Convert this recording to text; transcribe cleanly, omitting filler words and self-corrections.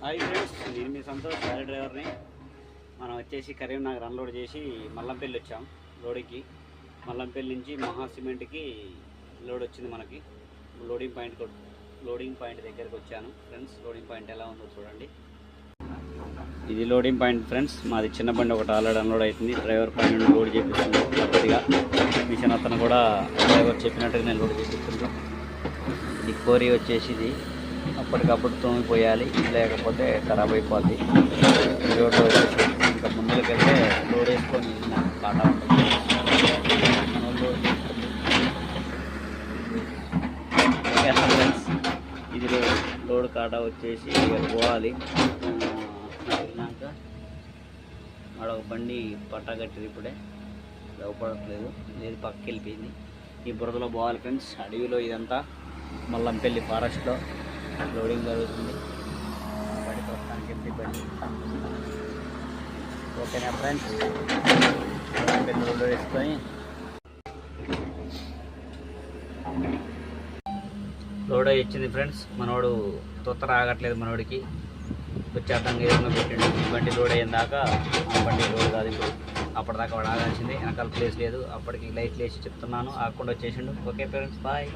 Hi friends, నేను మీ Santosh lorry డ్రైవర్ని. మనం వచ్చేసి కరీంనగర్ అన్లోడ్ చేసి మల్లంపల్లి వచ్చాం లోడింగ్కి. మల్లంపల్లి నుంచి మహా సిమెంట్కి లోడ్ వచ్చింది మనకి. లోడింగ్ పాయింట్ దగ్గరికి వచ్చాను ఫ్రెండ్స్. లోడింగ్ పాయింట్ ఎలా ఉందో చూడండి. ఇది లోడింగ్ పాయింట్ ఫ్రెండ్స్. మాది చిన్న బండి ఒకటి ఆల్రెడీ అన్లోడ్ అవుతుంది. డ్రైవర్ పైన లోడ్ చేపిస్తుంది కొద్దిగా. మిషన్ అతను కూడా డ్రైవర్ చెప్పినట్టుగా నేను లోడ్ చేపిస్తున్నాను. ఈ కోరి వచ్చేసి ఇది అప్పటికప్పుడు తోమిపోయాలి, లేకపోతే ఖరాబ్ అయిపోద్ది. రోడ్లో వచ్చేసి ఇంకా ముందుకు వెళ్తే లోడ్ వేసుకొని కాటా ఉంటుంది. మనం లోడ్ చేసుకుంది ఫ్రెండ్స్. ఇది లోడ్ కాటా వచ్చేసి పోవాలి. వెళ్ళినాక ఒక బండి పట్టా కట్టింది, ఇప్పుడే దవ్వపడట్లేదు, లేదు పక్కకి వెళ్ళిపోయింది. ఈ బురదలో పోవాలి ఫ్రెండ్స్. అడవిలో ఇదంతా మల్లంపల్లి ఫారెస్ట్లో లోడింగ్ జరుగుతుంది. బండి ప్రస్తుతానికి ఎంపీ బండి. ఓకేనా ఫ్రెండ్స్, మల్లంపల్లి రోడ్డు వేసుకొని లోడ్ వచ్చింది ఫ్రెండ్స్. మనోడు తొత్తర ఆగట్లేదు, మనోడికి వచ్చేద్దాం ఏదైనా పెట్టండి. బండి లోడ్ అయిన దాకా బండి లోడ్ కాదు ఇప్పుడు. అప్పటిదాకా వాడు ఆగాల్సింది, వెనకాల ప్లేస్ లేదు. అప్పటికి లైట్లు వేసి చెప్తున్నాను, ఆగకుండా వచ్చేసిండు. Okay friends, bye.